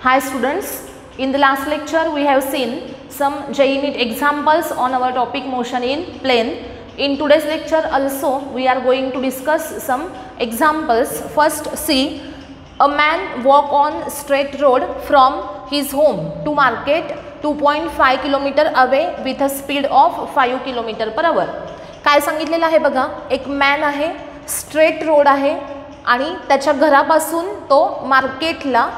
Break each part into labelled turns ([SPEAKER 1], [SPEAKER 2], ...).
[SPEAKER 1] Hi students, in the last lecture we have seen some JEE NEET examples on our topic motion in plane. In today's lecture also we are going to discuss some examples. First see, a man walk on straight road from his home to market 2.5 km away with a speed of 5 km per hour. काय सांगितलेलं आहे बघा, एक man आहे, straight road आहे आणि त्याच्या घरापासून तो मार्केटला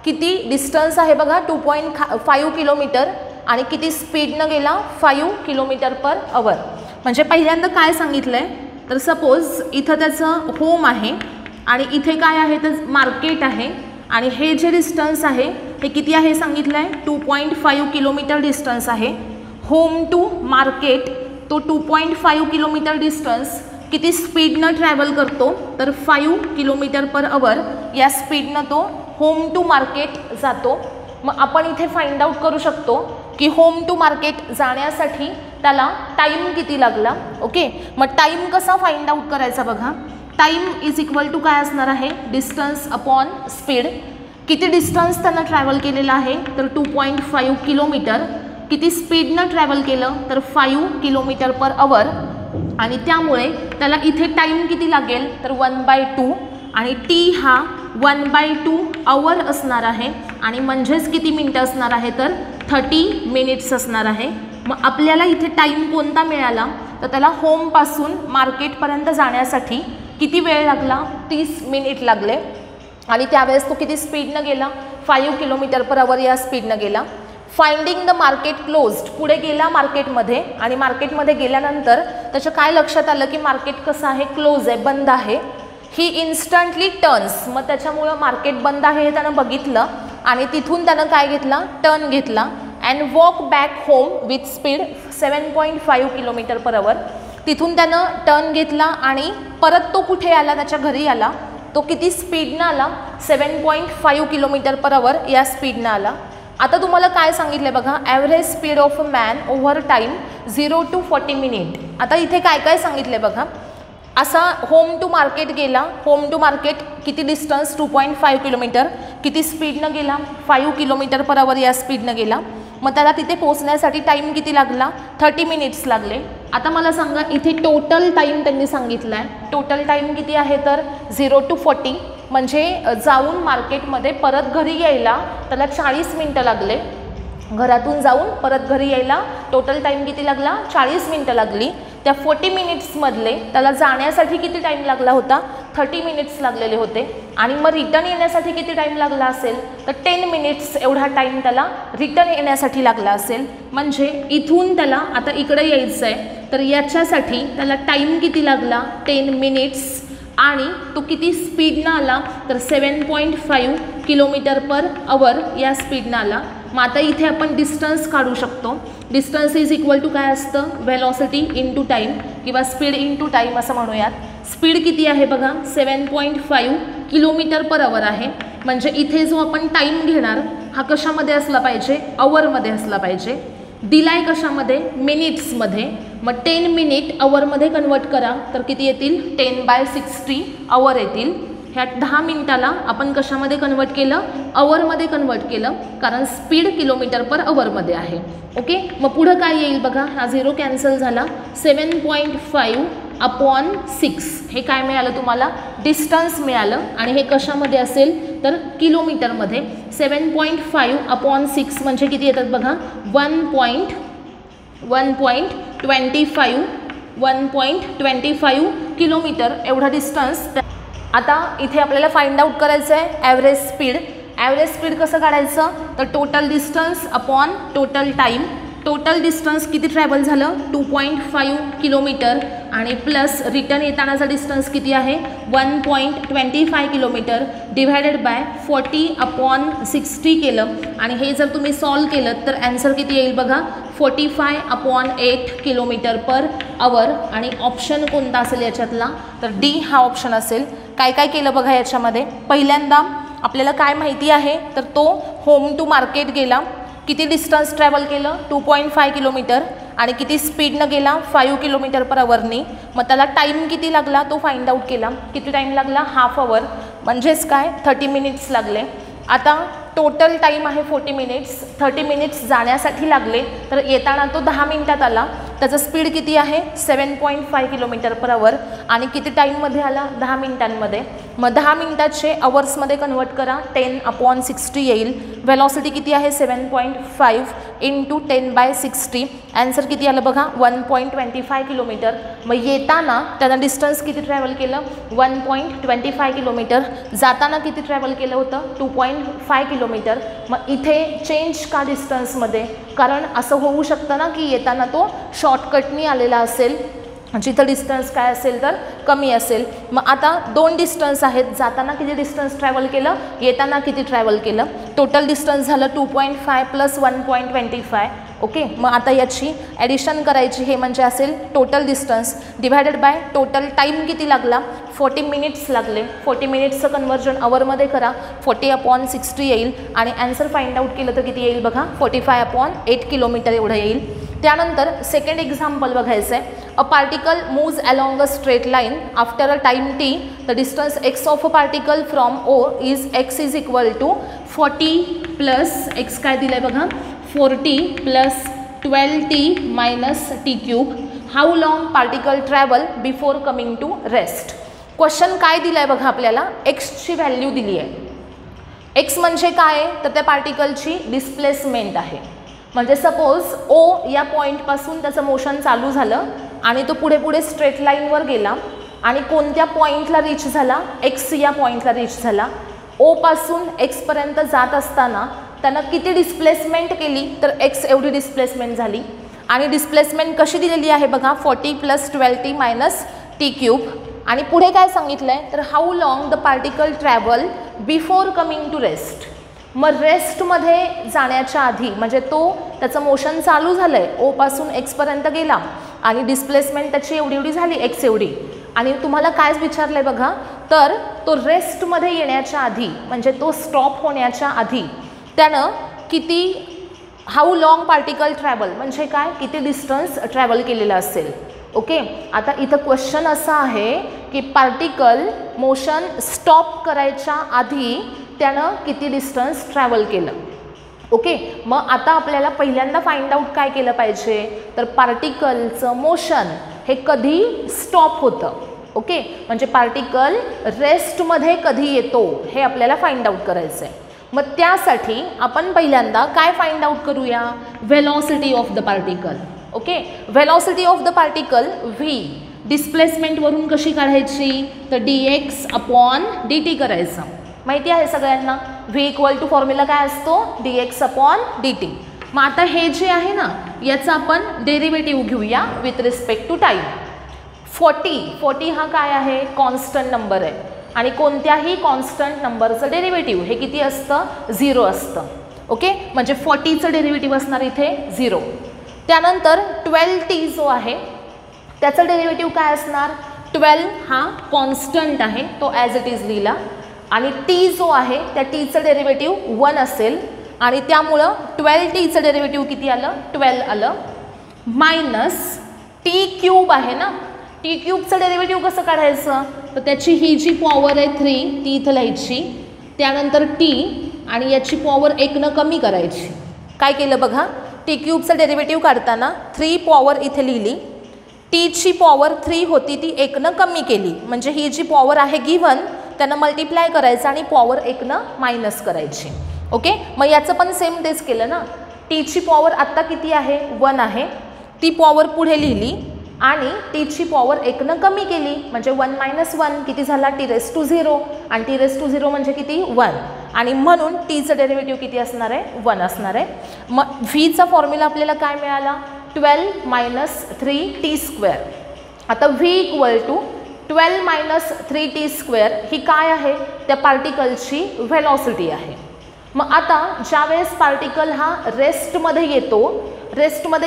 [SPEAKER 1] किती डिस्टन्स आहे बघा 2.5 किलोमीटर आणि किती स्पीडनं गेला 5 किलोमीटर पर आवर. म्हणजे पहिल्यांदा काय सांगितलंय तर सपोज इथं त्याचं होम आहे आणि इथे काय आहे तर मार्केट आहे आणि हे जे डिस्टन्स आहे हे किती आहे सांगितलंय 2.5 किलोमीटर डिस्टन्स आहे. होम टू मार्केट तो 2.5 किलोमीटर डिस्टन्स किती स्पीडनं ट्रॅव्हल करतो तर 5 किलोमीटर पर आवर या स्पीडनं तो होम टू मार्केट जातो. मग आपण इथे फाइंड आउट करू शकतो की होम टू मार्केट जाण्यासाठी त्याला टाइम किती लागला. ओके, मग टाइम कसा फाइंड आउट करायचा बघा. टाइम इज इक्वल टू काय असणार आहे डिस्टन्स अपॉन स्पीड. किती डिस्टन्स त्यानं ट्रॅव्हल केलेलं आहे तर 2.5 किलोमीटर. किती स्पीडनं ट्रॅव्हल केलं तर 5 किलोमीटर पर आवर आणि त्यामुळे त्याला इथे टाइम किती लागेल तर 1/2 आणि टी हा 1/2 आवर असणार आहे आणि म्हणजेच किती मिनटं असणार आहे तर 30 मिनिट्स असणार आहे. मग आपल्याला इथे टाइम कोणता मिळाला तर त्याला होमपासून मार्केटपर्यंत जाण्यासाठी किती वेळ लागला 30 मिनिट लागले आणि त्यावेळेस तो किती स्पीडनं गेला 5 किलोमीटर पर आवर या स्पीडनं गेला. फाइंडिंग द मार्केट क्लोज्ड, पुढे गेला मार्केटमध्ये आणि मार्केटमध्ये गेल्यानंतर त्याच्या काय लक्षात आलं की मार्केट कसं आहे क्लोज आहे, बंद आहे. ही इन्स्टंटली टर्न्स, मग त्याच्यामुळं मार्केट बंद आहे हे त्यानं बघितलं आणि तिथून त्यानं काय घेतला टर्न घेतला and walk back home with speed 7.5 kilometre per hour. तिथून त्यानं टर्न घेतला आणि परत तो कुठे आला त्याच्या घरी आला. तो किती स्पीडनं आला 7.5 किलोमीटर पर आवर या स्पीडनं आला. आता तुम्हाला काय सांगितलं बघा, average speed of a man over time 0 to 40 minute. आता इथे काय काय सांगितलं बघा, असा होम टू मार्केट गेला. होम टू मार्केट किती डिस्टन्स 2.5 किलोमीटर. किती स्पीडनं गेला 5 किलोमीटर पर आवर या स्पीडनं गेला. मग त्याला तिथे पोहोचण्यासाठी टाईम किती लागला 30 मिनिट्स लागले. आता मला सांगा इथे टोटल टाईम त्यांनी सांगितला आहे. टोटल टाईम किती आहे तर 0 to 40 म्हणजे जाऊन मार्केटमध्ये परत घरी यायला त्याला 40 मिनटं लागले. घरातून जाऊन परत घरी यायला टोटल टाईम किती लागला 40 मिनटं लागली. त्या 40 मिनिट्समधले त्याला जाण्यासाठी किती टाईम लागला होता 30 मिनिट्स लागलेले होते आणि मग रिटर्न येण्यासाठी किती टाईम लागला असेल तर 10 मिनिट्स एवढा टाईम त्याला रिटर्न येण्यासाठी लागला असेल. म्हणजे इथून त्याला आता इकडे यायचं आहे तर याच्यासाठी त्याला टाईम किती लागला 10 मिनिट्स आणि तो किती स्पीडनं आला तर 7.5 किलोमीटर पर आवर या स्पीडनं आला. मग आता इथे आपण डिस्टन्स काढू शकतो. डिस्टन्स इज इक्वल टू काय असतं वेलॉसिटी इंटू टाईम किंवा स्पीड इंटू टाईम असं म्हणूयात. स्पीड किती आहे बघा 7.5 किलोमीटर पर आवर आहे. म्हणजे इथे जो आपण टाईम घेणार हा कशामध्ये असला पाहिजे आवरमध्ये असला पाहिजे. दिलाय कशामध्ये मिनिट्समध्ये. मग 10 मिनिट आवरमध्ये कन्वर्ट करा तर किती येतील 10/60 आवर येतील. ह्या 10 मिनिटाला आपण कशामध्ये कन्वर्ट केलं आवरमध्ये कन्वर्ट केलं कारण स्पीड किलोमीटर पर आवरमध्ये आहे. ओके, मग पुढं काय येईल बघा, हा 0 कॅन्सल झाला. 7.5/6 हे काय मिळालं तुम्हाला डिस्टन्स मिळालं आणि हे कशामध्ये असेल तर किलोमीटरमध्ये. 7.5/6 म्हणजे किती येतात बघा 1.25 किलोमीटर एवढा डिस्टन्स. आता इथे आपल्याला फाइंड आउट करायचं आहे ॲव्हरेज स्पीड. ॲव्हरेज स्पीड कसं काढायचं तर total distance upon total time. Total distance किती ट्रॅव्हल झालं 2.5 किलोमीटर आणि प्लस रिटर्न येतानाचा डिस्टन्स किती आहे 1.25 किलोमीटर डिवायडेड बाय 40/60 केलं आणि हे जर तुम्ही सॉल्व केलं तर ॲन्सर किती येईल बघा 45/8 किलोमीटर पर आवर. आणि ऑप्शन कोणता असेल याच्यातला तर डी हा ऑप्शन असेल. काय काय केलं बघा याच्यामध्ये, पहिल्यांदा आपल्याला काय माहिती आहे तर तो होम टू मार्केट गेला. किती डिस्टन्स ट्रॅव्हल केलं 2.5 किलोमीटर आणि किती स्पीडनं गेला 5 किलोमीटर पर आवरनी. मग त्याला टाईम किती लागला तो फाइंड आउट केला. किती टाईम लागला हाफ आवर म्हणजेच काय 30 मिनिट्स लागले. आता टोटल टाईम आहे 40 मिनिट्स, 30 मिनिट्स जाण्यासाठी लागले, तर येताना तो 10 मिनिटात आला. त्याचं स्पीड किती आहे 7.5 km/h आणि किती टाईममध्ये आला 10 मिनिटांमध्ये. मग 10 मिनिटाचे अवर्समध्ये कन्वर्ट करा, 10/60 येईल. वेलॉसिटी किती आहे 7.5 × 10/60. ॲन्सर किती आलं बघा 1.25 km. मग येताना त्यानं डिस्टन्स किती ट्रॅव्हल केलं 1.25 km. जाताना किती ट्रॅव्हल केलं होतं 2.5 km. मग इथे चेंज का डिस्टन्समध्ये, कारण असं होऊ शकतं ना की येताना तो शॉर्टकटनी आलेला असेल, जिथं डिस्टन्स काय असेल तर कमी असेल. मग आता दोन डिस्टन्स आहेत, जाताना किती डिस्टन्स ट्रॅव्हल केलं, येताना किती ट्रॅव्हल केलं. टोटल डिस्टन्स झालं 2.5 + 1.25. ओके. मग आता याची ॲडिशन करायची, हे म्हणजे असेल total distance divided by total time किती लागला 40 मिनिट्स लागले. 40 मिनिट्सचं कन्वर्जन अवरमध्ये करा, 40/60 येईल आणि ॲन्सर फाइंड आउट केलं तर किती येईल बघा 45/8 km एवढं येईल. त्यानंतर सेकंड एक्झाम्पल बघायचं आहे. A particle moves along a straight line after a time t. The distance x of a particle from O is x is equal to 40 + x काय दिलं आहे बघा 40 + 12t - t³. How long particle travel before coming to rest. Question काय दिलं आहे बघा आपल्याला, एक्सची value दिली आहे. एक्स म्हणजे काय तर त्या पार्टिकलची डिस्प्लेसमेंट आहे. म्हणजे सपोज O या पॉईंटपासून त्याचं मोशन चालू झालं आणि तो पुढे पुढे स्ट्रेट लाईनवर गेला आणि कोणत्या पॉईंटला रीच झाला x या पॉईंटला रीच झाला. O पासून x पर्यंत जात असताना त्यानं किती डिस्प्लेसमेंट केली तर x एवढी डिस्प्लेसमेंट झाली. आणि डिस्प्लेसमेंट कशी दिलेली आहे बघा 40 + 12t - t³. आणि पुढे काय सांगितलं आहे तर how long the particle travel before coming to rest. मग रेस्टमध्ये जाण्याच्या आधी म्हणजे तो त्याचं मोशन चालू झालं आहे, O पासून x पर्यंत गेला आणि डिस्प्लेसमेंट त्याची एवढी झाली x एवढी. आणि तुम्हाला काय विचारलं आहे बघा तर तो रेस्टमध्ये येण्याच्या आधी म्हणजे तो स्टॉप होण्याच्या आधी त्यानं किती हाऊ लॉंग पार्टिकल ट्रॅव्हल म्हणजे काय किती डिस्टन्स ट्रॅव्हल केलेलं असेल. ओके. आता इथं क्वेश्चन असा आहे की पार्टिकल मोशन स्टॉप करायच्या आधी त्यानं किती डिस्टन्स ट्रॅव्हल केलं. ओके. मग आता आपल्याला पहिल्यांदा फाइंड आउट काय केलं पाहिजे तर पार्टिकलचं मोशन हे कधी स्टॉप होतं. ओके. म्हणजे पार्टिकल रेस्टमध्ये कधी येतो हे आपल्याला फाइंड आउट करायचं आहे. मग त्यासाठी आपण पहिल्यांदा काय फाइंड आउट करूया velocity of the particle. Okay. Velocity of the particle v डिस्प्लेसमेंटवरून कशी काढायची तर dx/dt करायचं. माहिती आहे सगळ्यांना v = फॉर्म्युला काय असतो dx/dt. मग आता हे जे आहे ना याचा आपण डेरिव्हेटिव्ह घेऊया विथ रिस्पेक्ट टू टाईम. 40 हा काय आहे कॉन्स्टंट नंबर आहे आणि कोणत्याही कॉन्स्टंट नंबरचं डेरिव्हेटिव्ह हे किती असतं 0 असतं. ओके. म्हणजे 40चं डेरिव्हेटिव्ह असणार इथे 0. त्यानंतर 12t जो आहे त्याचं डेरिव्हेटिव्ह काय असणार 12 हा कॉन्स्टंट आहे तो ॲज इट इज लिहिला आणि t जो आहे त्या tचं डेरिव्हेटिव्ह 1 असेल आणि त्यामुळं 12tचं डेरिव्हेटिव्ह किती आलं 12 आलं मायनस t³ आहे ना t³ डेरिव्हेटिव्ह कसं काढायचं तर त्याची ही जी पॉवर आहे 3 ती इथं लिहायची, त्यानंतर t आणि याची पॉवर 1 कमी करायची. काय केलं बघा t³ डेरिव्हेटिव्ह काढताना 3 पॉवर इथे लिहिली, tची पॉवर 3 होती ती 1 कमी केली म्हणजे ही जी पॉवर आहे गिव्हन त्यानं मल्टिप्लाय करायचं आणि पॉवर 1 मायनस करायची. ओके. मग याचं पण सेम तेच केलं ना. टीची पॉवर आत्ता किती आहे 1 आहे, ती पॉवर पुढे लिहिली आणि टीची पॉवर 1 कमी केली म्हणजे 1 - 1 किती झाला t⁻0 आणि t⁻0 म्हणजे किती 1 आणि म्हणून टीचं डेरिव्हेटिव्ह किती असणार आहे 1 असणार आहे. मग व्हीचा फॉर्म्युला आपल्याला काय मिळाला 12 - 3t². आता v = 12 - 3t² ही काय आहे त्या पार्टिकलची व्हेलॉसिटी आहे. मग आता ज्यावेळेस पार्टिकल हा रेस्टमध्ये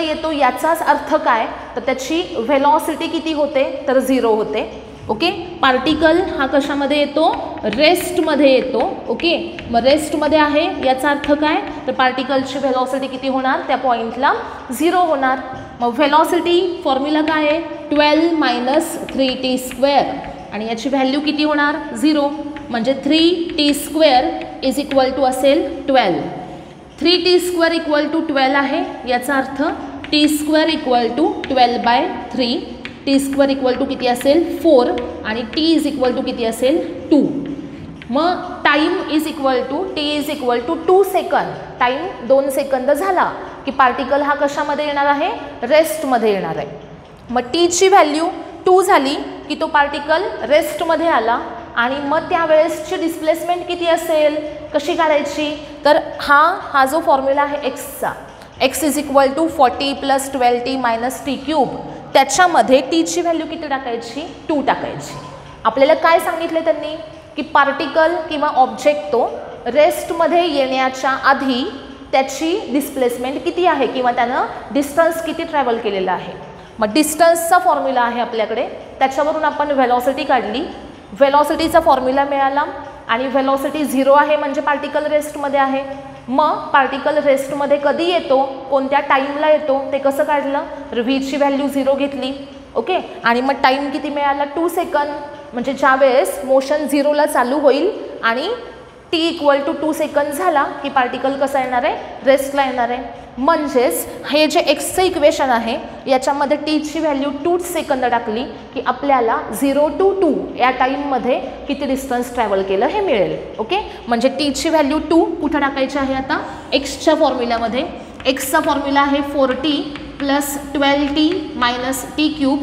[SPEAKER 1] येतो याचाच अर्थ काय तर त्याची व्हेलॉसिटी किती होते तर 0 होते. ओके. पार्टिकल हा कशामध्ये येतो रेस्टमध्ये येतो. ओके. मग रेस्टमध्ये आहे याचा अर्थ काय तर पार्टिकलची व्हेलॉसिटी किती होणार त्या पॉईंटला 0 होणार. मग व्हेलॉसिटी फॉर्म्युला काय आहे 12 - 3t² आणि याची व्हॅल्यू किती होणार 0 म्हणजे 3t² इज इक्वल टू असेल 12. 3t² इक्वल टू 12 आहे. याचा अर्थ t² equal to 12/3. t² equal to किती असेल 4 आणि t इज इक्वल टू किती असेल 2. मग time is equal to t is equal to 2 सेकंद. टाईम 2 सेकंद झाला की पार्टिकल हा कशामध्ये येणार आहे, रेस्टमध्ये येणार आहे. मग टीची व्हॅल्यू 2 झाली की तो पार्टिकल रेस्टमध्ये आला आणि मग त्यावेळेसची डिस्प्लेसमेंट किती असेल, कशी काढायची, तर हा जो फॉर्म्युला आहे एक्सचा, x is equal to 40 + 12t - t³, त्याच्यामध्ये टीची व्हॅल्यू किती टाकायची, 2 टाकायची. आपल्याला काय सांगितले त्यांनी की पार्टिकल किंवा ऑब्जेक्ट तो रेस्टमध्ये येण्याच्या आधी त्याची डिस्प्लेसमेंट किती आहे किंवा त्यानं डिस्टन्स किती ट्रॅव्हल केलेला आहे. मग डिस्टन्सचा फॉर्म्युला आहे आपल्याकडे, त्याच्यावरून आपण व्हेलॉसिटी काढली. व्हेलॉसिटीचा फॉर्म्युला मिळाला आणि व्हेलॉसिटी 0 आहे म्हणजे पार्टिकल रेस्टमध्ये आहे. मग पार्टिकल रेस्टमध्ये कधी येतो, कोणत्या टाईमला येतो ते कसं काढलं, तर व्हीची व्हॅल्यू 0 घेतली. ओके, आणि मग टाईम किती मिळाला 2 सेकंद. म्हणजे ज्यावेळेस मोशन 0ला चालू होईल आणि t इक्वल टू 2 सेकंद झाला की पार्टिकल कसा येणार आहे, रेस्टला येणार आहे. म्हणजेच हे जे एक्सचं इक्वेशन आहे याच्यामध्ये टीची व्हॅल्यू 2 सेकंद टाकली की आपल्याला 0 to 2 या टाईममध्ये किती डिस्टन्स ट्रॅव्हल केलं हे मिळेल. ओके, म्हणजे टीची व्हॅल्यू 2 कुठं टाकायची आहे आता, एक्सच्या फॉर्म्युल्यामध्ये. एक्सचा फॉर्म्युला आहे 4t + 12t - t³.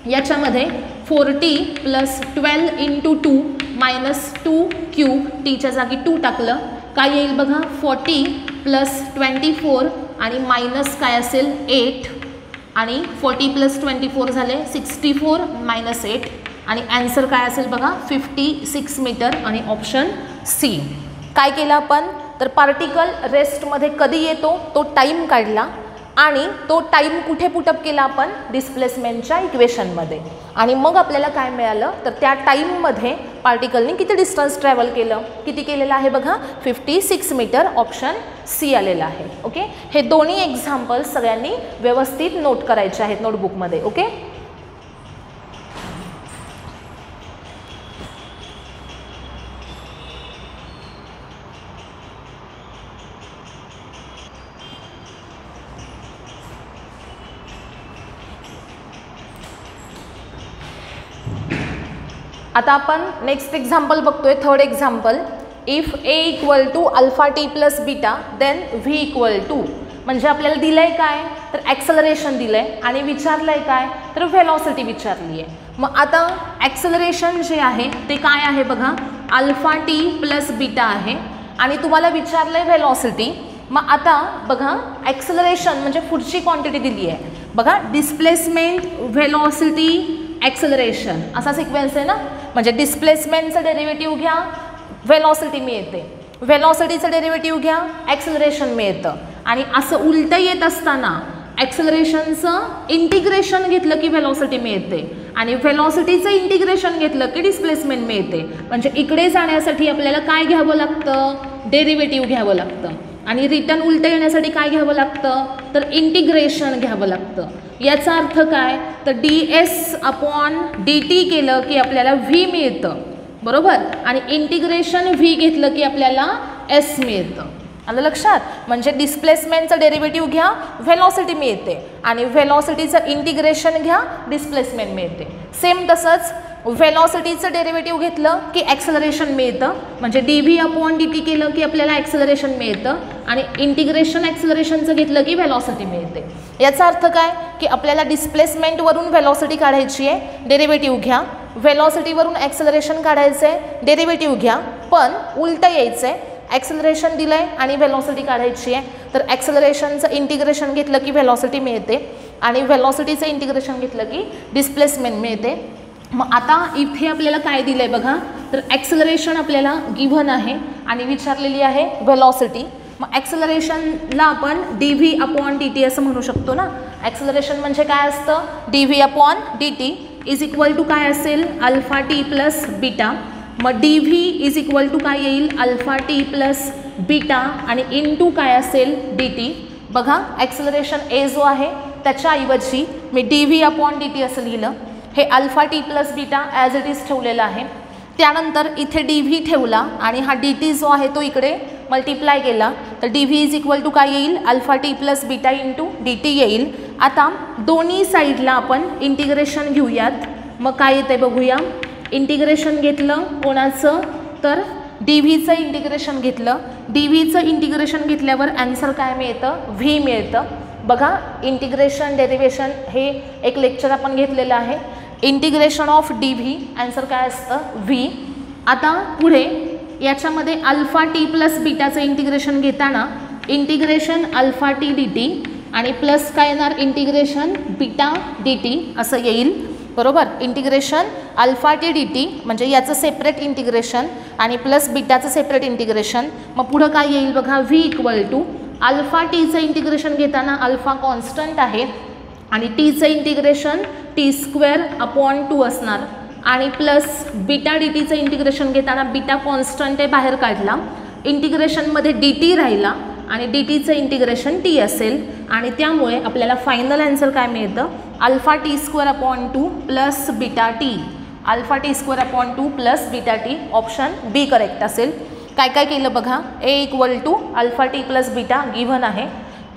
[SPEAKER 1] याच्यामध्ये 4t + 12 × 2 - 2³ टीच्या जागी 2 टाकलं काय येईल बघा, 40 + 24 आणि मायनस काय असेल 8 आणि 40 + 24 झाले 64 - 8 आणि ॲन्सर काय असेल बघा 56 मीटर आणि ऑप्शन सी. काय केलं आपण, तर पार्टिकल रेस्टमध्ये कधी येतो तो टाईम काढला आणि तो टाईम कुठे पुटअप केला आपण, डिस्प्लेसमेंटच्या इक्वेशनमध्ये. आणि मग आपल्याला काय मिळालं, तर त्या टाईममध्ये पार्टिकलने किती डिस्टन्स ट्रॅव्हल केलं, किती केलेलं आहे बघा 56 मीटर, ऑप्शन सी आलेला आहे. ओके, हे दोन्ही एक्झाम्पल्स सगळ्यांनी व्यवस्थित नोट करायचे आहेत नोटबुकमध्ये. ओके, आता आपण नेक्स्ट एक्झाम्पल बघतोय, third example. If a equal to αt + β then v equal to, म्हणजे आपल्याला दिलंय काय, तर ॲक्सलरेशन दिलंय आणि विचारलंय काय, तर व्हेलॉसिटी विचारली आहे. मग आता ॲक्सलरेशन जे आहे ते काय आहे बघा, αt + β आहे आणि तुम्हाला विचारलंय व्हेलॉसिटी. मग आता बघा ॲक्सलरेशन म्हणजे पुढची क्वांटिटी दिली आहे बघा, डिस्प्लेसमेंट, व्हेलॉसिटी, ॲक्सलरेशन असा सिक्वेन्स आहे ना. म्हणजे डिस्प्लेसमेंटचं डेरिव्हेटिव्ह घ्या, व्हेलॉसिटी मिळते, व्हेलॉसिटीचं डेरिव्हेटिव्ह घ्या, ॲक्सलरेशन मिळतं. आणि असं उलटं येत असताना ॲक्सलरेशनचं इंटिग्रेशन घेतलं की व्हेलॉसिटी मिळते आणि व्हेलॉसिटीचं इंटिग्रेशन घेतलं की डिस्प्लेसमेंट मिळते. म्हणजे इकडे जाण्यासाठी आपल्याला काय घ्यावं लागतं, डेरिव्हेटिव्ह घ्यावं लागतं आणि रिटर्न उलटं येण्यासाठी काय घ्यावं लागतं, तर इंटिग्रेशन घ्यावं लागतं. याचा अर्थ काय, तर ds/dt केलं की आपल्याला v मिळतं, बरोबर, आणि इंटिग्रेशन v घेतलं की आपल्याला s मिळतं. आलं लक्षात. म्हणजे डिस्प्लेसमेंटचं डेरिव्हेटिव्ह घ्या, व्हेलॉसिटी मिळते आणि व्हेलॉसिटीचं इंटिग्रेशन घ्या, डिस्प्लेसमेंट मिळते. सेम तसंच व्हेलॉसिटीचं डेरिव्हेटिव्ह घेतलं की ॲक्सलरेशन मिळतं, म्हणजे dv/dt केलं की आपल्याला ॲक्सलरेशन मिळतं आणि इंटिग्रेशन ॲक्सलरेशनचं घेतलं की व्हेलॉसिटी मिळते. याचा अर्थ काय की आपल्याला डिस्प्लेसमेंटवरून व्हेलॉसिटी काढायची आहे, डेरिव्हेटिव्ह घ्या, व्हेलॉसिटीवरून ॲक्सलरेशन काढायचं आहे, डेरिव्हेटिव्ह घ्या, पण उलटं यायचं आहे, ॲक्सलरेशन दिलं आहे आणि व्हेलॉसिटी काढायची आहे, तर ॲक्सलरेशनचं इंटिग्रेशन घेतलं की व्हेलॉसिटी मिळते आणि व्हेलॉसिटीचं इंटिग्रेशन घेतलं की डिस्प्लेसमेंट मिळते. मग आता इथे आपल्याला काय दिलं आहे बघा, तर ॲक्सलरेशन आपल्याला गिव्हन आहे आणि विचारलेली आहे व्हेलॉसिटी. मग ॲक्सलरेशनला आपण dv/dt असं म्हणू शकतो ना. ॲक्सलरेशन म्हणजे काय असतं, dv/dt इज इक्वल टू काय असेल, αt + β. मग dv इज इक्वल टू काय येईल, αt + β आणि इंटू काय असेल dt. बघा ॲक्सलरेशन a जो आहे त्याच्याऐवजी मी dv/dt असं लिहिलं. हे αt + β ॲज इट इज ठेवलेलं आहे त्यानंतर इथे डी व्ही ठेवला आणि हा डी टी जो आहे तो इकडे मल्टिप्लाय केला, तर d v is equal to काय येईल, alpha T plus beta into d t येईल. आता दोन्ही साईडला आपण इंटिग्रेशन घेऊयात. मग काय येते बघूया. इंटिग्रेशन घेतलं कोणाचं, तर डी व्हीचं इंटिग्रेशन घेतलं. डी व्हीचं इंटिग्रेशन घेतल्यावर ॲन्सर काय मिळतं, व्ही मिळतं. बघा इंटिग्रेशन डेरिवेशन हे एक लेक्चर आपण घेतलेलं आहे. Integration of D V answer काय असतं, व्ही. आता पुढे याच्यामध्ये अल्फा टी प्लस बीटाचं इंटिग्रेशन घेताना integration alpha T D T आणि प्लस काय येणार, इंटिग्रेशन बीटा डी टी असं येईल. बरोबर. Integration alpha T D T म्हणजे याचं सेपरेट इंटिग्रेशन आणि प्लस बीटाचं सेपरेट इंटिग्रेशन. मग पुढं काय येईल बघा, व्ही इक्वल टू अल्फा टीचं इंटिग्रेशन घेताना अल्फा कॉन्स्टंट आहे आणि टीचं इंटिग्रेशन टी स्क्वेअर अपॉन 2 असणार आणि प्लस बीटा डी टीचं इंटिग्रेशन घेताना बीटा कॉन्स्टंट आहे बाहेर काढला, इंटिग्रेशनमध्ये डी टी राहिला आणि डी टीचं इंटिग्रेशन टी असेल आणि त्यामुळे आपल्याला फायनल आन्सर काय मिळतं, alpha T square upon 2 plus beta T. Alpha T square upon 2 plus beta T option B correct असेल. काय काय केलं बघा, A equal to alpha T plus beta given आहे.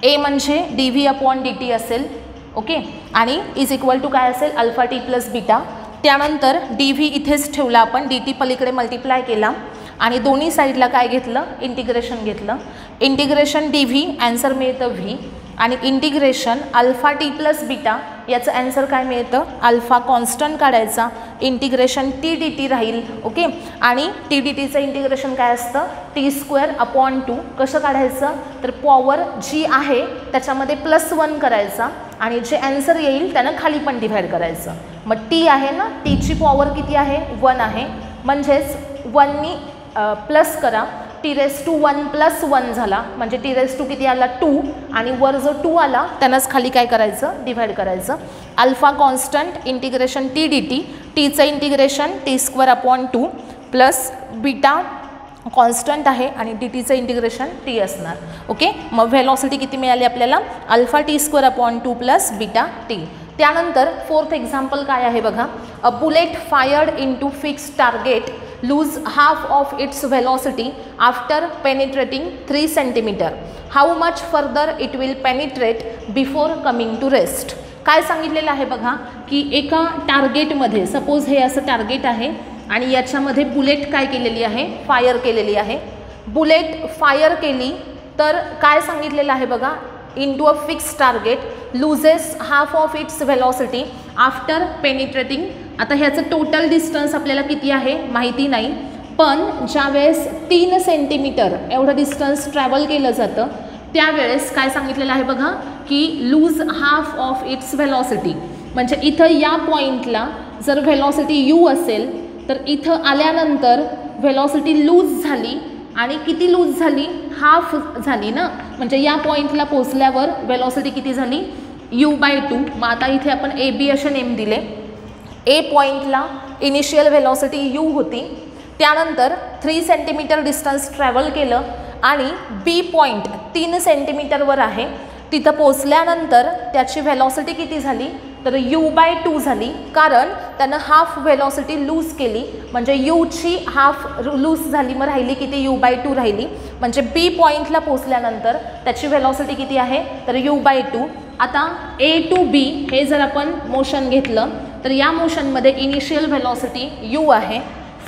[SPEAKER 1] ए म्हणजे D V upon D T असेल. Okay. आणि is equal to काय असेल, अल्फा टी प्लस बीटा. त्यानंतर डी व्ही इथेच ठेवला आपण, डी टी पलीकडे मल्टिप्लाय केला आणि दोन्ही साईडला काय घेतलं, इंटिग्रेशन घेतलं. इंटिग्रेशन डी व्ही ॲन्सर मिळतं व्ही आणि integration alpha T plus beta याचं ॲन्सर काय मिळतं, अल्फा कॉन्स्टंट काढायचा, इंटिग्रेशन टी डी टी राहील. ओके. आणि टी डी टीचं इंटिग्रेशन काय असतं, टी स्क्वेअर अपॉन 2. कसं काढायचं, तर पॉवर जी आहे त्याच्यामध्ये +1 करायचा आणि जे ॲन्सर येईल त्यानं खाली पण डिव्हाइड करायचं. मग टी आहे ना, टीची पॉवर किती आहे, 1 आहे. म्हणजेच 1नी प्लस करा, टी रेस टू 1 + 1 झाला म्हणजे टी रेस टू किती आला, 2 आणि वर जो 2 आला त्यानंच खाली काय करायचं, डिव्हाइड करायचं. Alpha constant integration T D T, टीचं integration T square upon 2 plus beta constant आहे आणि डी टीचं इंटिग्रेशन टी असणार. ओके. मग व्हेलॉसिटी किती मिळाली आपल्याला, alpha T square upon 2 plus beta T. त्यानंतर फोर्थ एक्झाम्पल काय आहे बघा, a bullet fired into fixed target lose half of its velocity after penetrating 3 centimeter. How much further it will penetrate before coming to rest? काय सांगितलेलं आहे बघा की एका टार्गेटमध्ये, सपोज हे असं टार्गेट आहे आणि याच्यामध्ये बुलेट काय केलेली आहे, फायर केलेली आहे. बुलेट फायर केली तर काय सांगितलेलं आहे बघा, into a fixed target loses half of its velocity after penetrating. आता ह्याचं टोटल डिस्टन्स आपल्याला किती आहे माहिती नाही, पण ज्यावेळेस 3 सेंटीमीटर एवढं डिस्टन्स ट्रॅव्हल केलं जातं त्यावेळेस काय सांगितलेलं आहे बघा की lose half of its velocity. म्हणजे इथं या पॉईंटला जर व्हेलॉसिटी यू असेल तर इथं आल्यानंतर व्हेलॉसिटी लूज झाली आणि किती लूज झाली, हाफ झाली ना. म्हणजे या पॉईंटला पोचल्यावर व्हेलॉसिटी किती झाली, u/2. मग आता इथे आपण ए बी असे नेम दिले. ए पॉईंटला इनिशियल व्हेलॉसिटी यू होती, त्यानंतर 3 सेंटीमीटर डिस्टन्स ट्रॅव्हल केलं आणि बी पॉईंट 3 सेंटीमीटरवर आहे, तिथं पोचल्यानंतर त्याची व्हेलॉसिटी किती झाली, तर u/2 झाली. कारण त्यानं हाफ व्हेलॉसिटी लूज केली म्हणजे यूची हाफ लूज झाली, मग राहिली किती, u/2 राहिली. म्हणजे बी पॉईंटला पोचल्यानंतर त्याची व्हेलॉसिटी किती आहे, तर u/2. आता ए टू बी हे जर आपण मोशन घेतलं तर या मोशनमध्ये इनिशियल व्हेलॉसिटी यू आहे,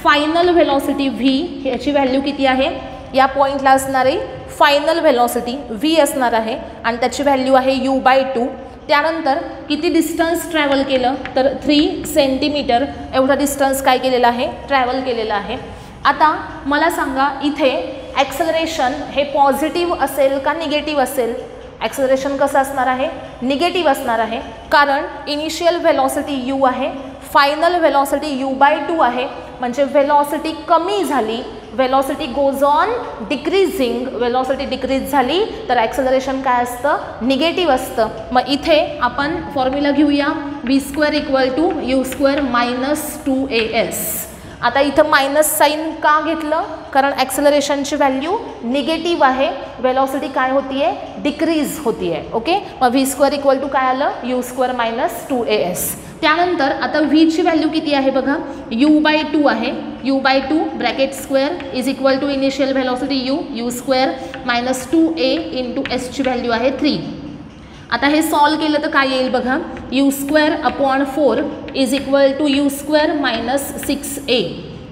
[SPEAKER 1] फायनल व्हेलॉसिटी व्ही, याची व्हॅल्यू किती आहे, या पॉईंटला असणारी फायनल व्हेलॉसिटी व्ही असणार आहे आणि त्याची व्हॅल्यू आहे u/2. त्यानंतर किती डिस्टन्स ट्रॅव्हल केलं, तर 3 सेंटीमीटर एवढा डिस्टन्स काय केलेला आहे, ट्रॅव्हल केलेला आहे. आता मला सांगा इथे ॲक्सलरेशन हे पॉझिटिव्ह असेल का निगेटिव्ह असेल. ॲक्सलरेशन कसं असणार आहे, निगेटिव्ह असणार आहे, कारण इनिशियल व्हेलॉसिटी यू आहे, फायनल व्हेलॉसिटी u/2 आहे. म्हणजे व्हेलॉसिटी कमी झाली, velocity goes on decreasing, velocity decrease झाली तर ॲक्सलरेशन काय असतं, निगेटिव्ह असतं. मग इथे आपण फॉर्म्युला घेऊया, v² = u² - 2as. आता इथं मायनस साईन का घेतलं, कारण ॲक्सलरेशनची व्हॅल्यू निगेटिव्ह आहे, व्हेलॉसिटी काय होती आहे, डिक्रीज होती आहे. ओके, मग व्ही स्क्वेअर इक्वल टू काय आलं, यू स्क्वेअर मायनस 2as. त्यानंतर आता व्हीची व्हॅल्यू किती आहे बघा, u/2 आहे. u/2 bracket square is equal to initial velocity u square minus 2a into एसची व्हॅल्यू आहे 3. आता हे सॉल्व केलं तर काय येईल बघा, u square upon 4 is equal to u square minus 6a.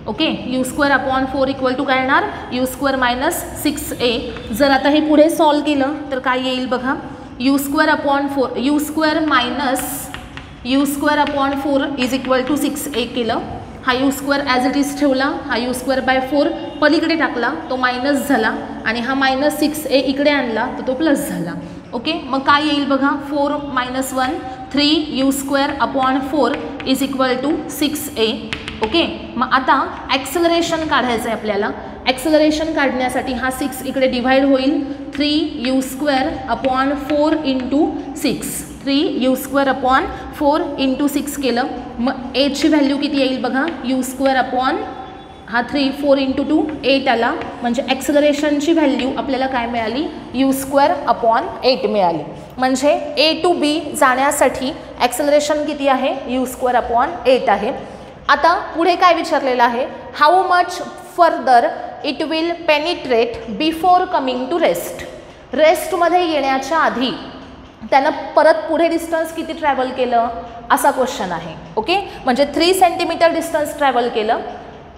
[SPEAKER 1] Okay, u square upon 4 equal to काय येणार, यू स्क्वेअर मायनस 6a. जर आता हे पुढे सॉल्व केलं तर काय येईल बघा, u square upon 4 u square minus u square upon 4 is equal to 6a केलं. हा u square as it is ठेवला, हा यू स्क्वेअर बाय 4 पलीकडे टाकला, तो मायनस झाला आणि हा मायनस 6a इकडे आणला तर तो प्लस झाला. ओके, मग काय येईल बघा, 4 - 1 3 u square upon 4 is equal to 6a. Okay, मग आता ॲक्सेलरेशन काढायचं आहे आपल्याला. ॲक्सेलरेशन काढण्यासाठी हा 6 इकडे डिव्हाइड होईल, 3 u square upon 4 into 6, 3 u square upon 4 into 6 केलं. मग एची व्हॅल्यू किती येईल बघा, यू स्क्वेअर अपॉन हा 3 4 इंटू 2 8 आला. म्हणजे ॲक्सेलरेशनची व्हॅल्यू आपल्याला काय मिळाली, यू स्क्वेअर अपॉन 8 मिळाली. म्हणजे A to B जाण्यासाठी ॲक्सेलरेशन किती आहे, यू स्क्वेअर अपॉन 8 आहे. आता पुढे काय विचारलेलं आहे, how much further it will penetrate before coming to rest. रेस्टमध्ये येण्याच्या आधी त्यानं परत पुढे डिस्टन्स किती ट्रॅव्हल केलं असा क्वेश्चन आहे. ओके, म्हणजे 3 सेंटीमीटर डिस्टन्स ट्रॅव्हल केलं.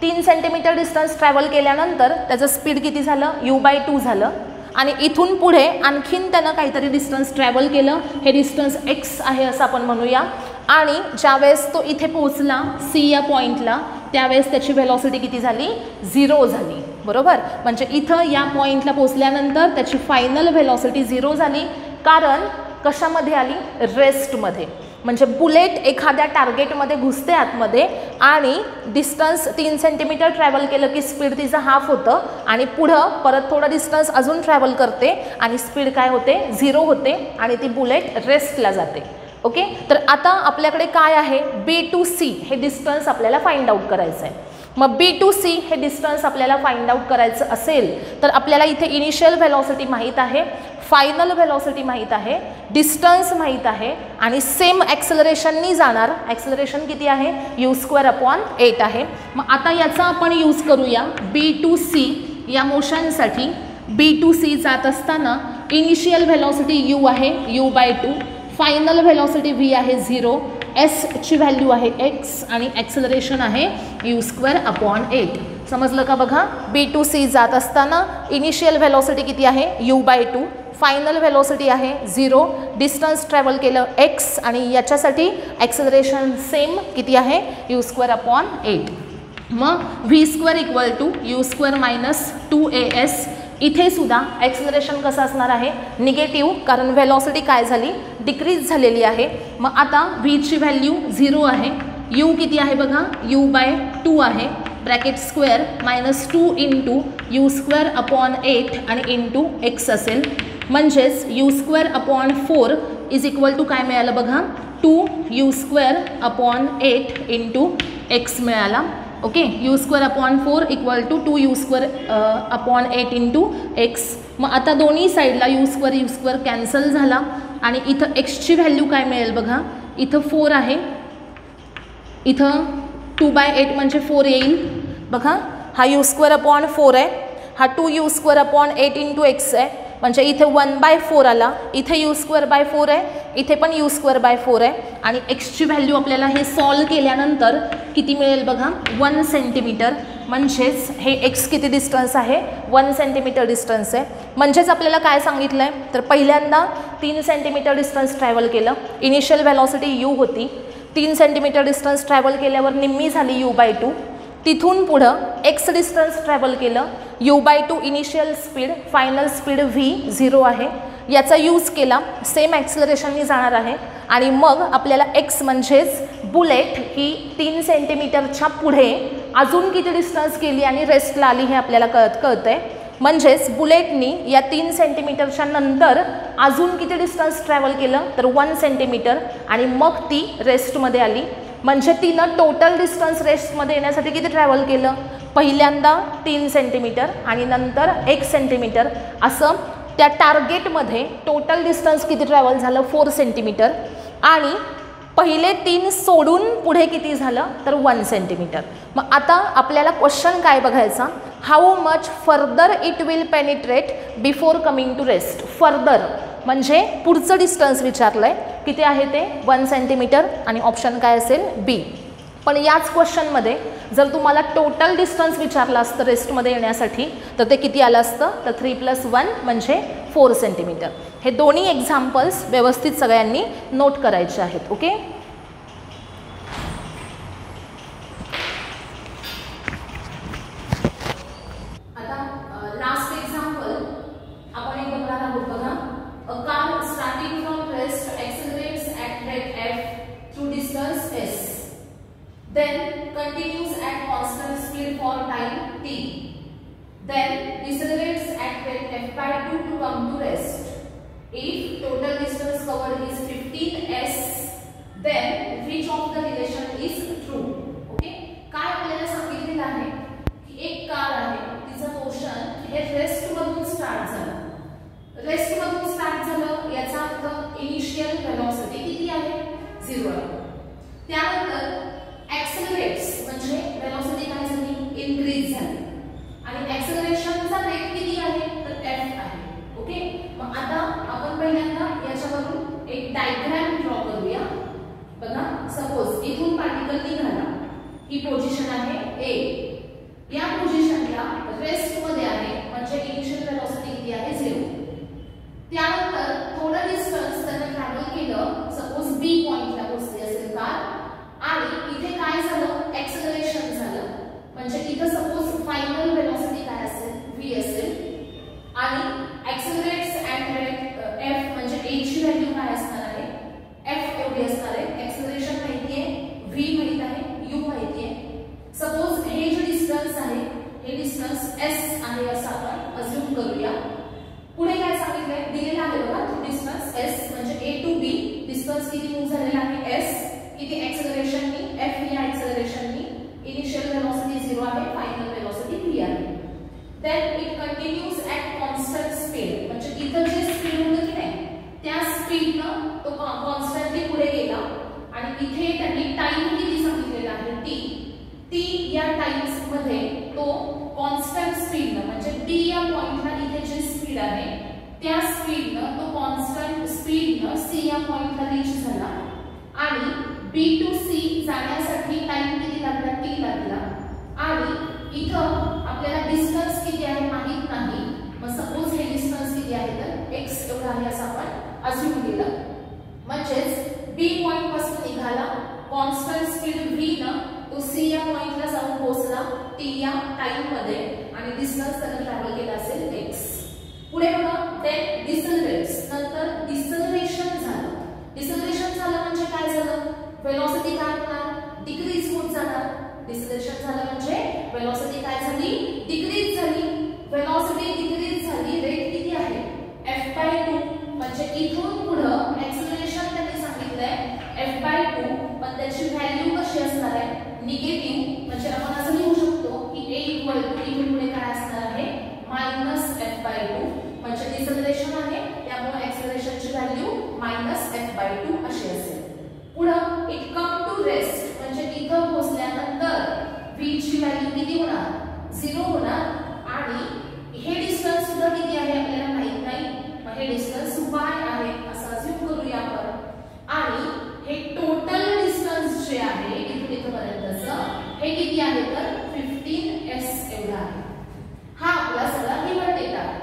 [SPEAKER 1] 3 सेंटीमीटर डिस्टन्स ट्रॅव्हल केल्यानंतर त्याचं स्पीड किती झालं, u/2 झालं. आणि इथून पुढे आणखीन त्यानं काहीतरी डिस्टन्स ट्रॅव्हल केलं, हे डिस्टन्स x आहे असं आपण म्हणूया. आणि ज्यावेळेस तो इथे पोहोचला C या पॉईंटला, त्यावेळेस त्याची व्हेलॉसिटी किती झाली, 0 झाली. बरोबर, म्हणजे इथं या पॉईंटला पोहोचल्यानंतर त्याची फायनल व्हेलॉसिटी 0 झाली. कारण कशामध्ये आली, रेस्टमध्ये. म्हणजे बुलेट एखाद्या टार्गेटमध्ये घुसते आतमध्ये आणि डिस्टन्स 3 सेंटीमीटर ट्रॅव्हल केलं की स्पीड तिचं हाफ होतं आणि पुढं परत थोडं डिस्टन्स अजून ट्रॅव्हल करते आणि स्पीड काय होते, 0 होते आणि ती बुलेट रेस्टला जाते. ओके, तर आता आपल्याकडे काय आहे, B to C हे डिस्टन्स आपल्याला फाइंड आउट करायचं आहे. मग B to C हे डिस्टन्स आपल्याला फाइंड आउट करायचं असेल तर आपल्याला इथे इनिशियल व्हेलॉसिटी माहीत आहे, फायनल व्हेलॉसिटी माहीत आहे, डिस्टन्स माहीत आहे आणि सेम ॲक्सेलरेशननी जाणार. ॲक्सेलरेशन किती आहे, यू स्क्वेअर अपॉन 8 आहे. मग आता याचा आपण यूज करूया B to C या मोशनसाठी. B to C जात असताना इनिशियल व्हेलॉसिटी u आहे u/2, फायनल व्हेलॉसिटी v आहे 0, s ची व्हॅल्यू आहे x आणि ॲक्सेलरेशन आहे यू स्क्वेअर अपॉन 8. समजलं का बघा, B to C जात असताना इनिशियल व्हेलॉसिटी किती आहे, u/2, फायनल व्हेलॉसिटी आहे 0, डिस्टन्स ट्रॅव्हल केलं x आणि याच्यासाठी ॲक्सेलरेशन सेम किती आहे, यू स्क्वेअर अपॉन 8. मग v square equal to u square minus 2as. इथे सुद्धा ॲक्सेलरेशन कसं असणार आहे, निगेटिव्ह, कारण व्हेलॉसिटी काय झाली, डिक्रीज झालेली आहे. मग आता व्हीची व्हॅल्यू 0 आहे, यू किती आहे बघा, u/2 आहे, bracket square minus 2 into u square upon 8 आणि इंटू x असेल. म्हणजेच u square upon 4 is equal to काय मिळालं बघा, 2 u square upon 8 into x मिळाला. Okay, u square upon 4 equal to 2 u square upon 8 into x. मग आता दोन्ही साईडला यू स्क्वेअर कॅन्सल झाला आणि इथं एक्सची व्हॅल्यू काय मिळेल बघा, इथं 4 आहे, इथं 2/8 म्हणजे 4 येईल बघा. हा यू स्क्वेअर अपॉन 4 आहे, हा 2 u square upon 8 into x आहे, म्हणजे इथे 1/4 आला. इथे यू स्क्वेअर बाय 4 आहे, इथे पण यू स्क्वेअर बाय 4 आहे आणि एक्सची व्हॅल्यू आपल्याला हे सॉल्व केल्यानंतर किती मिळेल बघा, 1 सेंटीमीटर. म्हणजेच हे एक्स किती डिस्टन्स आहे, 1 सेंटीमीटर डिस्टन्स आहे. म्हणजेच आपल्याला काय सांगितलं आहे, तर पहिल्यांदा 3 सेंटीमीटर डिस्टन्स ट्रॅव्हल केलं, इनिशियल व्हेलॉसिटी यू होती, 3 सेंटीमीटर डिस्टन्स ट्रॅव्हल केल्यावर निम्मी झाली u/2. तिथून पुढं एक्स डिस्टन्स ट्रॅव्हल केलं, u/2 initial speed, final speed v 0 आहे, याचा यूज केला, सेम ॲक्सेलरेशननी जाणार आहे. आणि मग आपल्याला x म्हणजेच बुलेट ही 3 सेंटीमीटरच्या पुढे अजून किती डिस्टन्स गेली आणि रेस्टला आली हे आपल्याला कळतंय. म्हणजेच बुलेटनी या 3 सेंटीमीटरच्या नंतर अजून किती डिस्टन्स ट्रॅव्हल केलं, तर 1 सेंटीमीटर आणि मग ती रेस्टमध्ये आली. म्हणजे तिनं टोटल डिस्टन्स रेस्टमध्ये येण्यासाठी किती ट्रॅव्हल केलं, पहिल्यांदा 3 सेंटीमीटर आणि नंतर 1 सेंटीमीटर, असं त्या टार्गेटमध्ये टोटल डिस्टन्स किती ट्रॅव्हल झालं 4 सेंटीमीटर आणि पहिले 3 सोडून पुढे किती झालं तर 1 सेंटीमीटर. मग आता आपल्याला क्वेश्चन काय बघायचा, how much further it will penetrate before coming to rest. Further म्हणजे पुढचं डिस्टन्स विचारलं आहे, किती आहे ते 1 सेंटीमीटर आणि ऑप्शन काय असेल बी. पण याच क्वेश्चनमध्ये जर तुम्हाला टोटल डिस्टन्स विचारलं असतं रेस्टमध्ये येण्यासाठी तर ते किती आलं असतं तर 3 + 1 म्हणजे 4 सेंटीमीटर. हे दोन्ही एक्झाम्पल्स व्यवस्थित सगळ्यांनी नोट करायचे आहेत. ओके. आता लास्ट एक्झाम्पल आपण एक बघणार आहोत बघा. A car starting from rest accelerates at rate f through distance s. Then continues at constant speed for time t. Then decelerates at rate f/2 to come to rest. If total distance covered is 15s, then which of the relation is true? Okay. काय आपल्याला सांगितलेलं आहे की एक car आहे, तिचं motion हे rest मधून स्टार्ट झालं. रेस्ट मधून स्टार्ट झालं याचा अर्थ इनिशियल वेलोसिटी किती आहे 0 आहे. त्यानंतर एक्सेलरेट्स म्हणजे वेलोसिटी काय झाली इनक्रीज झाली आणि एक्सेलरेशनचा रेट किती आहे तर f आहे. ओके. मग आता आपण पहिल्यांदा याच्यावरून एक डायग्राम ड्रॉ करूया. बघा सपोज इथून पार्टिकल निघाला, ही पोझिशन आहे A. या पोझिशनला रेस्ट मध्ये आहे म्हणजे इनिशियल वेलोसिटी किती आहे 0. त्यानंतर थोडं डिस्टन्स त्याने ट्रॅव्हल केलं, सपोज B पॉइंटला पोहोचली असेल कार आणि इथे काय झालं एक्सेलरेशन झालं म्हणजे इथं सपोज फायनल वेलोसिटी काय असेल v असेल आणि एक्सेलरेट्स ॲट रेट f म्हणजे a ची व्हॅल्यू काय असणार आहे f एवढी असणार आहे. एक्सेलरेशन माहिती आहे, v माहिती आहे, u माहिती आहे. सपोज हे जे डिस्टन्स आहे हे डिस्टन्स s आहे असं आपण अज्यूम करूया. पुढे काय सांगितलंय दिलेलं आहे बघा डिस्टन्स s म्हणजे a to b डिस्टन्स किती मूव्ह झालेला आहे s. किती एक्सेलरेशन नी f या एक्सेलरेशन नी इनिशियल वेलोसिटी 0 आहे, फायनल वेलोसिटी v आहे. Then it continues at constant speed म्हणजे इथं जे स्पीड होतं की नाही त्या स्पीडनं तो कॉन्स्टंटली पुढे गेला आणि इथे त्यांनी टाइम किती सांगितलेला आहे t या टाइम्स मध्ये तो कॉन्स्टंट स्पीडनं म्हणजे b या पॉइंटला इथे जे स्पीड आहे त्या स्पीडनं तो कॉन्स्टंट स्पीडनं c या पॉइंटला रीच झाला आणि B to C जाण्यासाठी टाइम किती लागला t लागला आणि इथं आपल्याला डिस्टन्स किती आहे माहित नाही. मग सपोज हे डिस्टन्स किती आहे तर x एवढा आहे असं आपण अज्यूम केलं. म्हणजेच B पॉइंट पासून निघाला कॉन्स्टंट स्पीड v न तो C या पॉइंटला जाऊन पोहोचला t या टाइम मध्ये आणि डिस्टन्स त्याने ट्रॅव्हल केला असेल x. पुढे बघा देन डिसेलरेट्स नंतर डिसेलरेशन झालं. डिसेलरेशन झालं म्हणजे काय झालं वेलोसिटी काय होणार डिक्रीज होत जाणार. डिसेलरेशन झालं म्हणजे वेलोसिटी काय झाली डिक्रीज झाली. वेलोसिटी डिक्रीज झाली, रेट किती आहे f/2 म्हणजे इथून पुढं एक्सेलरेशन त्यांनी सांगितलंय f/2 पण त्याची व्हॅल्यू कशी असणार आहे निगेटिव्ह. म्हणजे आपण असं लिहू शकतो की a इथून पुढे काय असणार आहे -f/2 म्हणजे डिसेलरेशन आहे त्यामुळे एक्सेलरेशनची व्हॅल्यू -f/2 अशी असेल. पुढं इट कम टू रेस्ट म्हणजे इथं पोहोचल्यानंतर v ची व्हॅल्यू किती होणार 0 होणार आणि हे डिस्टन्स सुद्धा किती आहे आपल्याला माहित नाही. मग हे डिस्टन्स y आहे असं अज्यूम करूया आपण आणि हे टोटल डिस्टन्स जे आहे इथून इथपर्यंतचं हे किती आहे तर 15s एवढा आहे. हा आपला सगळा गिव्हन डेटा आहे.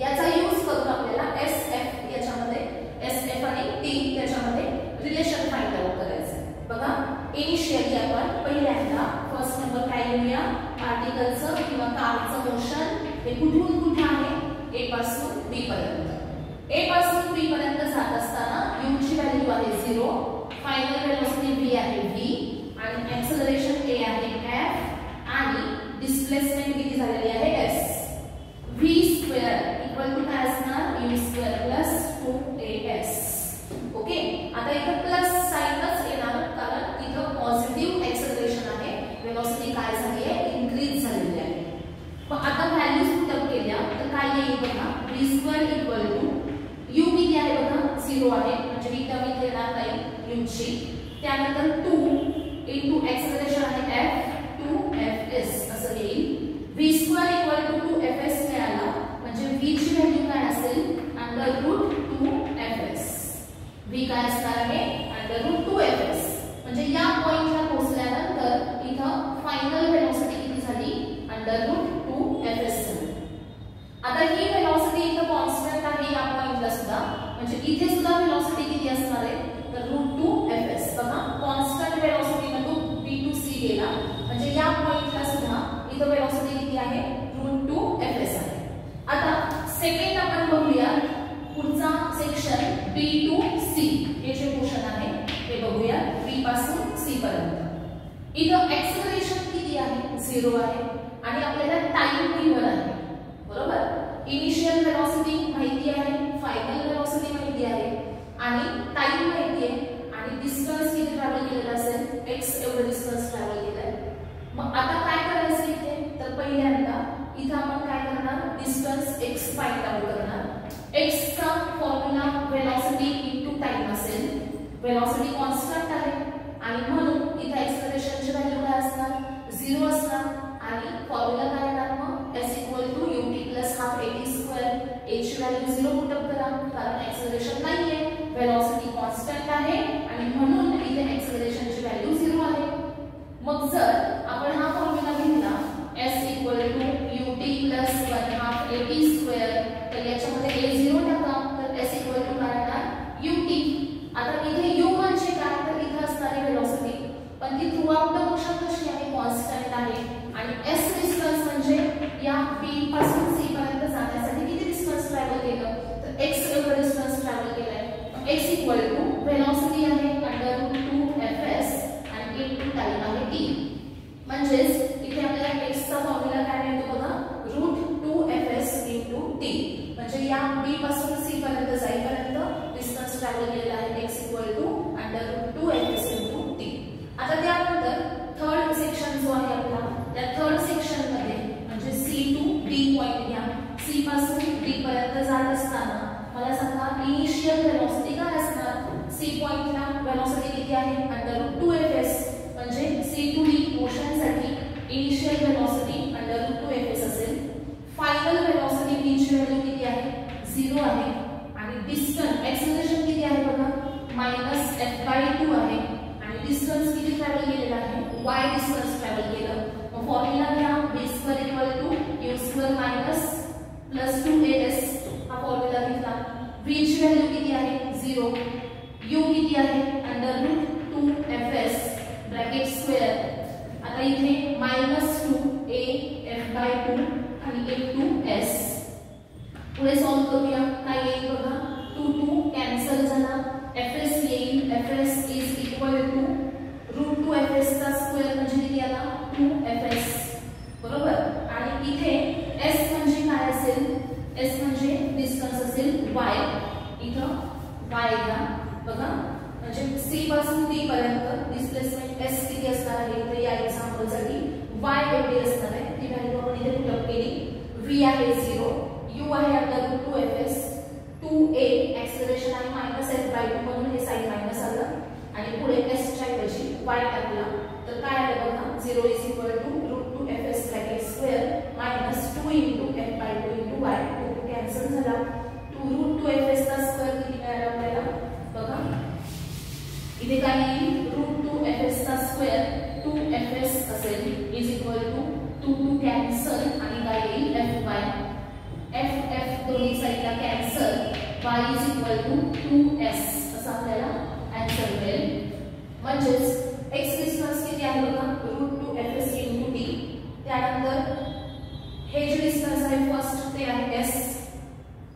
[SPEAKER 1] याचा यूज करून आपल्याला sf याच्यामध्ये sf आणि t याच्यामध्ये रिलेशन फाइंड आउट करायचं. बघा इनिशियली आपण पहिल्यांदा फर्स्ट नंबर काय घेऊया पार्टिकलचं किंवा कारचं मोशन हे कुठून कुठे आहे a पासून b पर्यंत. a पासून b पर्यंत जात असताना u ची व्हॅल्यू आहे 0, फायनल वेलोसिटी v आहे v आणि एक्सेलरेशन a आहे f आणि डिस्प्लेसमेंट किती झालेली आहे s. v square equal to काय असणार u square plus 2as. Okay. आता इथं प्लस साइनच येणार कारण इथं पॉझिटिव्ह एक्सेलरेशन आहे, वेलोसिटी काय झाली आहे इनक्रीज झालेली आहे. मग आता व्हॅल्यूज पुट अप केल्या तर काय येईल बघा v स्क्वेअर uची. त्यानंतर 2 into acceleration आहे f 2fs असं येईल. v² = 2fs मिळाला म्हणजे v ची व्हॅल्यू काय असेल √2fs. v काय असणार आहे √2fs. म्हणजे या पॉइंटला पोहोचल्यानंतर इथं फायनल व्हेलॉसिटी किती झाली √2fs झाली. आता ही व्हेलॉसिटी इथं कॉन्स्टंट आहे या पॉइंटला सुद्धा, म्हणजे इथे सुद्धा व्हेलॉसिटी किती असणार आहे तर √2fs. बघा कॉन्स्टंट व्हेलॉसिटी मधून b to c गेला म्हणजे या पॉइंटला सुद्धा इथं व्हेलॉसिटी किती आहे √2fs आहे. आता सेकंड आपण बघूया पुढचा सेक्शन b to c हे जे पोर्शन आहे ते बघूया b पासून c पर्यंत. इथं एक्सेलरेशन किती आहे 0 आहे आणि आपल्याला टाइम गिवन आहे बरोबर. इनिशियल वेलोसिटी माहिती आहे, फायनल वेलोसिटी माहिती आहे आणि टाइम माहिती आहे आणि डिस्टन्स किती ट्रॅव्हल केलेला असेल x एवढं डिस्टन्स ट्रॅव्हल केलंय. मग आता काय करायचं इथे तर पहिल्यांदा इथं आपण काय करणार डिस्टन्स x फाइंड आउट करणार. x चा फॉर्म्युला वेलोसिटी इनटू टाइम असेल. वेलोसिटी कॉन्स्टंट आहे आणि म्हणून इथं एक्सेलरेशनची व्हॅल्यू काय असणार 0 असणार आणि फॉर्म्युला काय येणार मग s = ut + ½ at². a ची व्हॅल्यू 0 पुट अप करा कारण एक्सेलरेशन नाहीये, वेलोसिटी कॉन्स्टंट आहे आणि म्हणून इथे एक्सेलरेशनची व्हॅल्यू 0 आहे. मग जर आपण हा फॉर्म्युला घेतला s = ut + ½ at² तर याच्यामध्ये a 0 टाका तर s = काय येणार ut. आता इथे u म्हणजे काय तर इथे असणारी वेलोसिटी पण ती थ्रू आउट द मोशन कशी आहे कॉन्स्टंट आहे आणि s डिस्टन्स म्हणजे या b पासून c पर्यंत जाण्यासाठी किती डिस्टन्स ट्रॅव्हल केलं तर x एवढं डिस्टन्स ट्रॅव्हल केलंय. x = वेलोसिटी आहे √2fs आणि इनटू टाइम आहे t. म्हणजेच इथे आपल्याला x चा फॉर्म्युला काय मिळतो बघा √2fs * t. म्हणजे या b पासून c पर्यंत जाईपर्यंत डिस्टन्स ट्रॅव्हल केलेला आहे x = √2fs * t. आता त्यानंतर थर्ड सेक्शन जो आहे आपला त्या थर्ड सेक्शन मध्ये म्हणजे c to d पॉइंट घ्या. c पासून d पर्यंत जात असताना मला सांगा इनिशियल वेलोसिटी काय असणार. c पॉइंटला वेलोसिटी किती आहे √2fs म्हणजे c to d मोशन साठी इनिशियल वेलोसिटी √2fs असेल. फायनल वेलोसिटी v ची व्हॅल्यू किती आहे 0 आहे आणि डिस्टन्स एक्सेलरेशन किती आहे बघा -f/2 आहे आणि डिस्टन्स किती ट्रॅव्हल केलेला आहे y डिस्टन्स ट्रॅव्हल केलं. मग फॉर्म्युला घ्या b² = u² - +2as हा फॉर्म्युला घेतला. v ची व्हॅल्यू किती आहे 0, u किती आहे √2fs (²). आता इथे -2a f/2 आणि s. पुढे सॉल्व करूया काय येईल बघा 2 कॅन्सल झाला fs येईल. fs = √2fs² म्हणजे किती आला 2fs बरोबर. आणि इथे s म्हणजे काय असेल s म्हणजे डिस्टन्स असेल y. इथं y घ्या बघा म्हणजे c पासून d पर्यंत डिस्प्लेसमेंट s किती असणार आहे तर या एक्झाम्पल साठी y एवढी असणार आहे. ती व्हॅल्यू आपण इथे पुट अप केली. v आहे 0, u आहे √2fs, 2a एक्सेलरेशन आहे -f/2 म्हणून हे साइन मायनस आलं आणि पुढे s च्या ऐवजी y टाकला तर काय आलं बघा 0 √2fs (²) -2 * f/2 * y. 2 कॅन्सल झाला. 2√2fs² किती मिळाला आपल्याला बघा इथे काय येईल √2fs² 2fs असेल = 2 कॅन्सल आणि काय येईल fy. f दोन्ही साइडला कॅन्सल y = 2s असं आपल्याला आन्सर मिळेल. म्हणजेच x डिस्टन्स किती आहे बघा √2fs * t. त्यानंतर हे जे डिस्टन्स आहे फर्स्ट ते आहे s.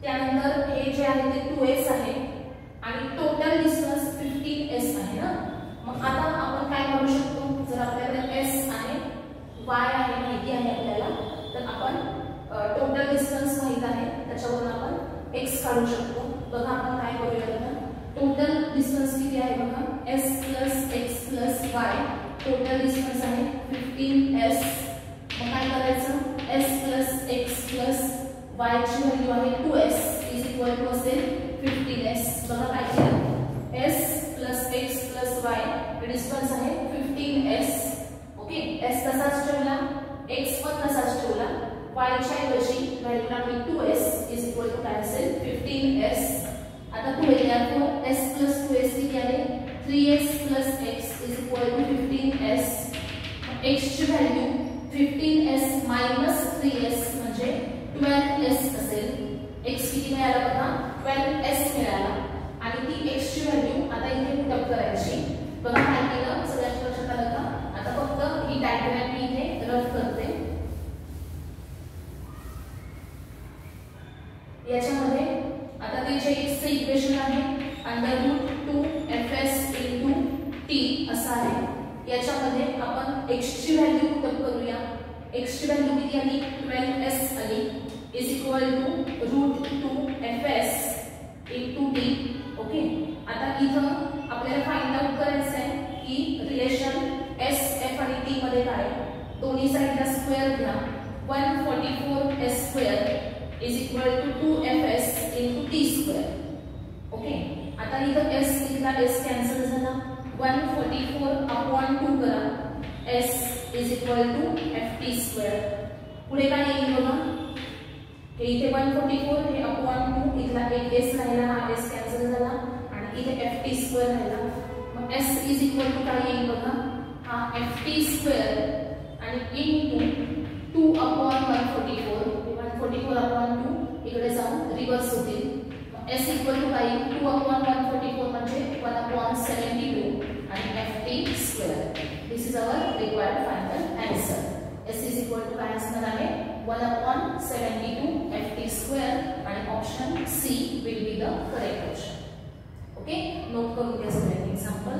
[SPEAKER 1] त्यानंतर हे जे आहे ते 2s आहे आणि टोटल डिस्टन्स 15s आहे ना. मग आता आपण काय करू शकतो जर आपल्याकडे s आहे y आहे माहिती आहे आपल्याला तर आपण टोटल डिस्टन्स माहित आहे त्याच्यावरून आपण x काढू शकतो. बघा आपण काय करूया आता टोटल डिस्टन्स किती आहे बघा s + x + y. Total distance आहे 15s. मग काय करायचं s + x + y ची व्हॅल्यू आहे 2s = असेल 15s. बघा काय केलं s + x x पण तसाच ठेवला, y च्या ऐवजी व्हॅल्यू टाकली 2s इज इक्वल टू काय असेल 15s. आता पुढे therefore s plus 2s किती आले 3s plus x is equal to 15s. x ची व्हॅल्यू 15s minus 3s म्हणजे 12s असेल. x किती मिळाला बघा 12s मिळाला आणि ती x ची व्हॅल्यू आता इथे पुट अप करायची. बघा काय केलं सगळ्यांच्या लक्षात आलं का? आता फक्त ही डायग्राम मी इथे रफ करते. याच्यामध्ये आता ते जे x चे इक्वेशन आहे √2fs * t असं आहे. याच्यामध्ये आपण x ची व्हॅल्यू पुट अप करूया. x ची व्हॅल्यू किती आली 12s आली is equal to √2fs * t. Okay. आता इथं आपल्याला फाइंड आउट करायचं आहे की रिलेशन s f आणि t मध्ये काय. दोन्ही साइडला स्क्वेअर घ्या. 144s² is equal to 2fs * t². Okay. आता इथं s इथला s कॅन्सल झाला. 144/2 करा. s is equal to ft². पुढे काय येईल बघा. हे इथे 144 हे /2 इथला एक s राहिला, हा s कॅन्सल झाला आणि इथे ft² राहिला. मग s इज इक्वल टू काय येईल बघा. हा ft² आणि इनटू 2/144. 144/2 इकडे जाऊन रिव्हर्स होतील. s इक्वल टू काय 2/144 म्हणजे 1/72 आणि ft². This is our required final answer. s is equal to काय असणार आहे 1/72 ft² आणि option C will be the correct option. Okay. Note करून घ्या सगळ्यांनी एक्झाम्पल.